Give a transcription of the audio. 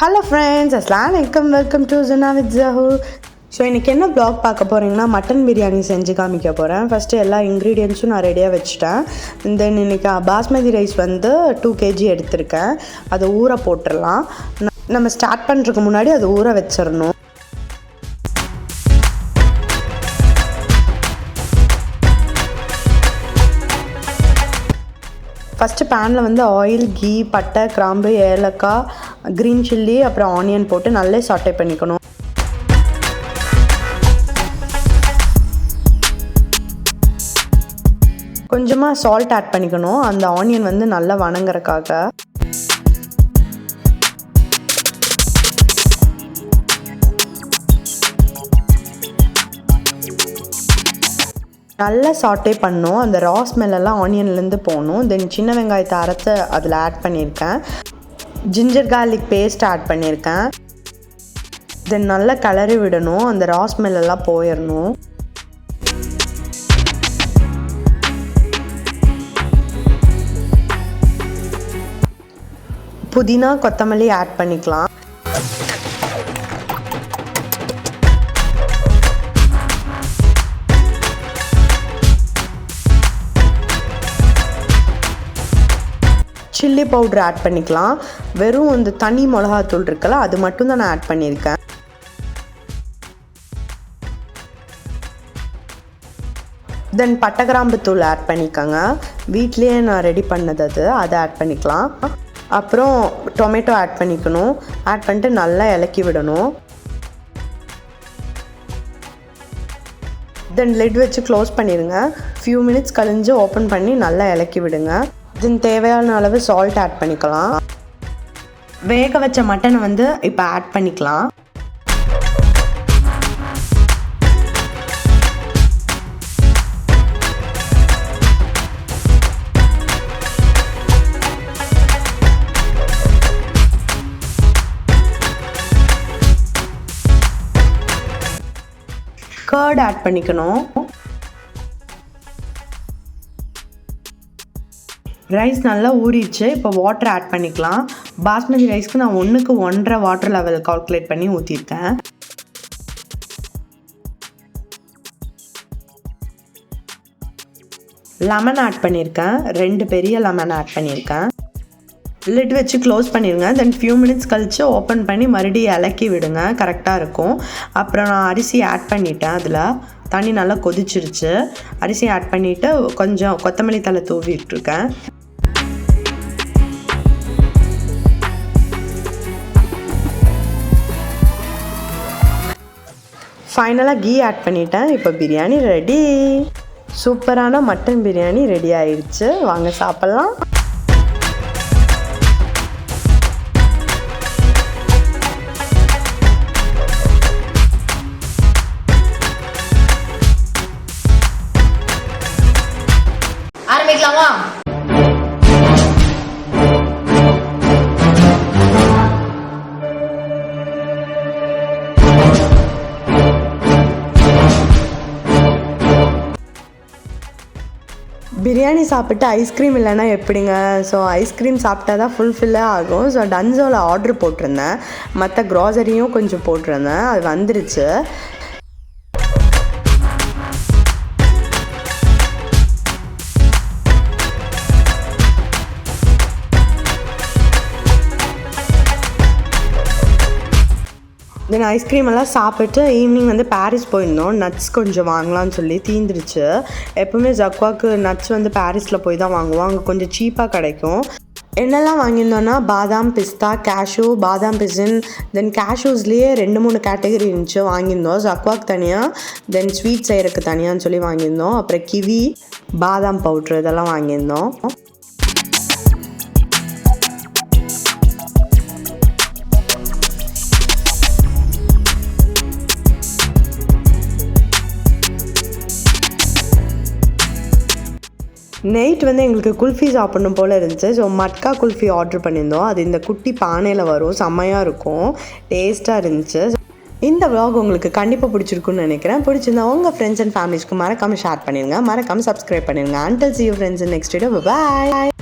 Hello friends, Assalamu Alaikum, welcome to Zuna with Zahu. So இன்றைக்கி என்ன vlog பார்க்க போகிறீங்கன்னா மட்டன் பிரியாணி செஞ்சு காமிக்க போகிறேன். ஃபஸ்ட்டு எல்லா இன்க்ரீடியன்ஸும் நான் ரெடியாக வச்சுட்டேன். தென் இன்றைக்கி பாஸ்மதி ரைஸ் வந்து 2 kg எடுத்திருக்கேன். அதை ஊற போட்டுடலாம். நம்ம ஸ்டார்ட் பண்ணுறதுக்கு முன்னாடி அதை ஊற வச்சிடணும். ஃபஸ்ட்டு பேனில் வந்து ஆயில், கீ, பட்டை, கிராம்பு, ஏலக்காய், க்ரீன் சில்லி, அப்புறம் ஆனியன் போட்டு நல்லா சாட்டே பண்ணிக்கணும். கொஞ்சமாக சால்ட் ஆட் பண்ணிக்கணும், அந்த ஆனியன் வந்து நல்லா வணங்குறதுக்காக. நல்லா சாட்டே பண்ணணும். அந்த ரா ஸ்மெல்லாம் ஆனியன்லேருந்து போகணும். தென் சின்ன வெங்காயத்தை அரைத்து அதில் ஆட் பண்ணியிருக்கேன். ஜிஞ்சர் கார்லிக் பேஸ்ட் ஆட் பண்ணியிருக்கேன். தென் நல்லா கிளறி விடணும், அந்த ரா ஸ்மெல்லாம் போயிடணும். புதினா, கொத்தமல்லி ஆட் பண்ணிக்கலாம். சில்லி பவுட்ரு ஆட் பண்ணிக்கலாம். வெறும் இந்த தனி மிளகாத்தூள் இருக்குல்ல, அது மட்டும் தான் நான் ஆட் பண்ணியிருக்கேன். தென் பட்டை கிராம்பு தூள் ஆட் பண்ணிக்கோங்க. வீட்லேயே நான் ரெடி பண்ணது அதை ஆட் பண்ணிக்கலாம். அப்புறம் டொமேட்டோ ஆட் பண்ணிக்கணும். ஆட் பண்ணிட்டு நல்லா இலக்கி விடணும். தென் லிட் வச்சு க்ளோஸ் பண்ணிடுங்க. ஃபியூ மினிட்ஸ் கழிஞ்சு ஓப்பன் பண்ணி நல்லா இலக்கி விடுங்க. தென் தேவையான அளவு சால்ட் ஆட் பண்ணிக்கலாம். வேக வச்ச மட்டனை வந்து இப்போ ஆட் பண்ணிக்கலாம். கர்ட் ஆட் பண்ணிக்கணும். ரைஸ் நல்லா ஊறிடுச்சு. இப்போ வாட்டர் ஆட் பண்ணிக்கலாம். பாஸ்மதி ரைஸ்க்கு நான் 1க்கு 1.5 வாட்டர் லெவல் கால்குலேட் பண்ணி ஊற்றிருக்கேன். லெமன் ஆட் பண்ணியிருக்கேன். 2 பெரிய லெமன் ஆட் பண்ணியிருக்கேன். லிட் வச்சு க்ளோஸ் பண்ணிடுங்க. தென் ஃபியூ மினிட்ஸ் கழித்து ஓப்பன் பண்ணி மறுபடியும் இலக்கி விடுங்க, கரெக்டாக இருக்கும். அப்புறம் நான் அரிசி ஆட் பண்ணிட்டேன். அதில் தண்ணி நல்லா கொதிச்சிருச்சு. அரிசி ஆட் பண்ணிவிட்டு கொஞ்சம் கொத்தமல்லி தழை தூவிட்டுருக்கேன். ஃபைனலாக கீ ஆட் பண்ணிட்டேன். இப்போ பிரியாணி ரெடி. சூப்பரான மட்டன் பிரியாணி ரெடி ஆயிடுச்சு. வாங்க சாப்பிட்லாம். ஆரம்பிக்கலாமா? பிரியாணி சாப்பிட்டு ஐஸ்கிரீம் இல்லைன்னா எப்படிங்க? ஸோ ஐஸ்கிரீம் சாப்பிட்டா தான் ஃபுல்ஃபில்லே ஆகும். ஸோ டன்ஸோவில் ஆர்டர் போட்டிருந்தேன். மற்ற க்ராசரியும் கொஞ்சம் போட்டிருந்தேன். அது வந்துருச்சு. தென் ஐஸ்கிரீம் எல்லாம் சாப்பிட்டு ஈவினிங் வந்து பாரிஸ் போயிருந்தோம். நட்ஸ் கொஞ்சம் வாங்கலாம்னு சொல்லி தீந்துருச்சு. எப்போவுமே ஜக்வாக்கு நட்ஸ் வந்து பாரிஸில் போய் தான் வாங்குவோம். அங்கே கொஞ்சம் சீப்பாக கிடைக்கும். என்னெல்லாம் வாங்கியிருந்தோன்னா பாதாம், பிஸ்தா, கேஷ்யூ, பாதாம் பிசின், தென் கேஷ்யூஸ்லேயே 2-3 கேட்டகரி இருந்துச்சு, வாங்கியிருந்தோம். ஜக்வாக்கு தனியாக, தென் ஸ்வீட் செய்கிறதுக்கு தனியான்னு சொல்லி வாங்கியிருந்தோம். அப்புறம் கிவி, பாதாம் பவுட்ரு இதெல்லாம் வாங்கியிருந்தோம். நைட் வந்து எங்களுக்கு குல்ஃபி சாப்பிடணும் போல் இருந்துச்சு. ஸோ மட்கா குல்ஃபி ஆர்டர் பண்ணியிருந்தோம். அது இந்த குட்டி பானையில் வரும், செம்மையாக இருக்கும், டேஸ்ட்டாக இருந்துச்சு. இந்த vlog உங்களுக்கு கண்டிப்பாக பிடிச்சிருக்குன்னு நினைக்கிறேன். பிடிச்சிருந்தா உங்கள் ஃப்ரெண்ட்ஸ் அண்ட் ஃபேமிலிஸ்க்கு மறக்காமல் ஷேர் பண்ணிடுங்க, மறக்காமல் சப்ஸ்கிரைப் பண்ணிடுங்க. Until see you friends in next video. Bye.